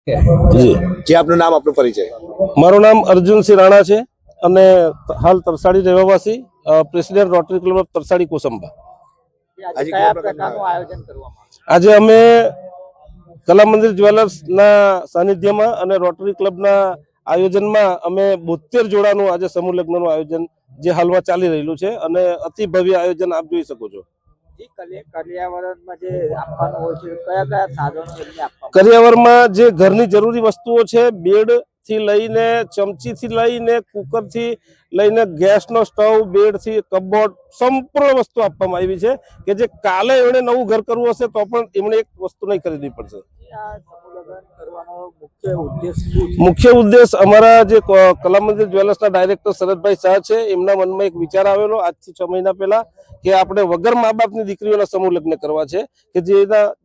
જી જે આપનું નામ આપનો પરિચય। મારું નામ અર્જુનસિંહ રાણા છે અને હાલ તરસાડી રહેવાસી, president rotary club of Tarsadi Kosamba. આજે કયા પ્રકારનું આયોજન કરવામાં આજે અમે કલા મંદિર જ્વેલર્સના સાનિધ્યમાં અને રોટરી ક્લબના આયોજનમાં અમે 72 જોડાનું આજે સમૂહ લગ્નનું આયોજન જે હાલમાં ચાલી રહેલું છે અને અતિ ભવ્ય આયોજન આપ જોઈ શકો છો। કરિયાવરમાં જે આપવાનું હોય છે કયા કયા સાધનો એમને આપવામાં કરિયાવરમાં જે ઘરની જરૂરી વસ્તુઓ છે, બેડ થી લઈને ચમચી થી લઈને કુકર થી લઈને ગેસનો સ્ટવ, બેડ થી કબોર્ડ સંપૂર્ણ વસ્તુ આપવામાં આવી છે કે જે કાલે એમણે નવું ઘર કરવું હશે તો પણ એમણે એક વસ્તુ નહીં ખરીદવી પડશે। આ સમૂહ લગ્ન કરવાનો મુખ્ય ઉદ્દેશ શું છે? મુખ્ય ઉદ્દેશ અમારા જે કલા મંદિર જ્વેલર્સના ડાયરેક્ટર શરદભાઈ શાહ છે, એમના મનમાં એક વિચાર આવેલો આજથી 6 મહિના પહેલા કે આપણે વગર મા બાપની દીકરીઓના સમૂહ લગ્ન કરવા છે કે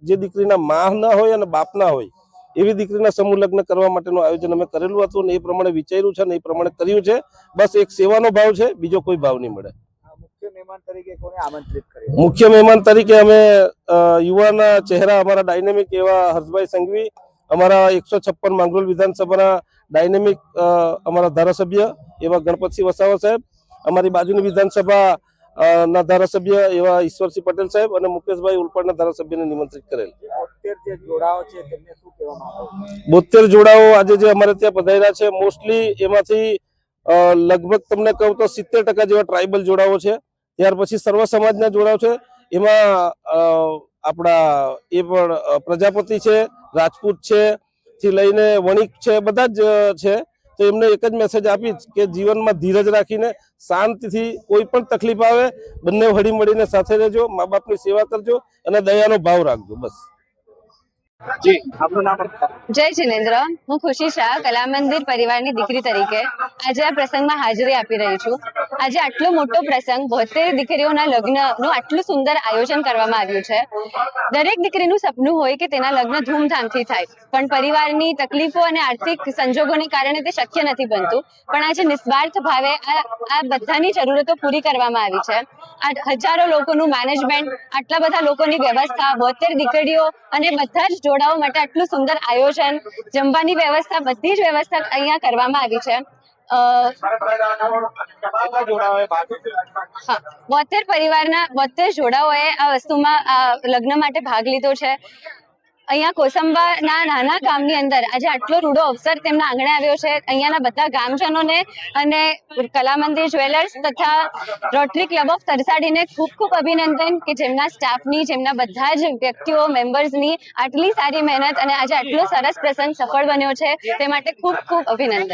જે દીકરીના માં ના હોય અને બાપ ના હોય એવી દીકરીના સમૂહ લગ્ન કરવા માટેનું આયોજન અમે કરેલું હતું અને એ પ્રમાણે વિચાર્યું છે અને એ પ્રમાણે કર્યું છે। બસ એક સેવાનો ભાવ છે, બીજો કોઈ ભાવ નહીં મળે। મુખ્ય મહેમાન તરીકે કોને આમંત્રિત કર્યા? મુખ્ય મહેમાન તરીકે અમે યુવાના ચહેરા અમારા ડાયનેમિક એવા હર્ષભાઈ સંઘવી, અમારા 156 માંગરોળ વિધાનસભાના ડાયનેમિક અમારા ધારાસભ્ય એવા ગણપતસિંહ વસાવા સાહેબ, અમારી બાજુની વિધાનસભા ના ધારાસભ્ય એવા ઈશ્વરસિંહ પટેલ સાહેબ અને મુકેશભાઈ ઉલપાડના ધારાસભ્યને નિમંત્રિત કરેલ। 72 જે જોડાઓ છે તેમને શું કહેવામાં આવે? 72 જોડાઓ આજે જે અમારે ત્યાં પધાર્યા છે, મોસ્ટલી એમાંથી લગભગ તમને કહું તો 70% જેવા ટ્રાઇબલ જોડાઓ છે। ત્યાર પછી સર્વ સમાજના જોડાઓ છે, એમાં આપણા એ પણ પ્રજાપતિ છે, રાજપૂત છે થી લઈને વણિક છે, બધા જ છે। તો એમને એક જ મેસેજ આપીશ કે જીવનમાં ધીરજ રાખીને શાંતિથી કોઈ પણ તકલીફ આવે બંને હળી મળીને સાથે રહેજો, મા બાપની સેવા કરજો અને દયાનો ભાવ રાખજો। બસ। જી આપનું નામ? જય જિનેન્દ્ર, હું ખુશી શાહ કલા મંદિર પરિવારની દીકરી તરીકે આજે આ પ્રસંગમાં હાજરી આપી રહી છું। આજે આટલો મોટો પ્રસંગ 72 દીકરીઓના લગ્નનું આટલું સુંદર આયોજન કરવામાં આવ્યું છે। દરેક દીકરીનું સપનું હોય કે તેના લગ્ન ધૂમધામથી થાય, પણ પરિવારની તકલીફો અને આર્થિક સંજોગોને કારણે તે શક્ય નથી બનતું। પણ આજે નિસ્વાર્થ ભાવે આ બધાની જરૂરતો પૂરી કરવામાં આવી છે। આ હજારો લોકોનું મેનેજમેન્ટ, આટલા બધા લોકોની વ્યવસ્થા, 72 દીકરીઓ અને બધા જ જોડાઓ માટે આટલું સુંદર આયોજન, જમવાની વ્યવસ્થા, બધી જ વ્યવસ્થા અહીંયા કરવામાં આવી છે। 72 પરિવારના 72 જોડાઓએ આ વસ્તુમાં લગ્ન માટે ભાગ લીધો છે। અહીંયા કોસંબાના નાના ગામની અંદર આજે આટલો રૂડો અવસર તેમના આંગણે આવ્યો છે। અહીંયાના બધા ગામજનોને અને કલા મંદિર જ્વેલર્સ તથા રોટરી ક્લબ ઓફ તરસાડીને ખૂબ ખૂબ અભિનંદન કે જેમના સ્ટાફની, જેમના બધા જ વ્યક્તિઓ, મેમ્બર્સની આટલી સારી મહેનત અને આજે આટલો સરસ પ્રસંગ સફળ બન્યો છે તે માટે ખૂબ ખૂબ અભિનંદન।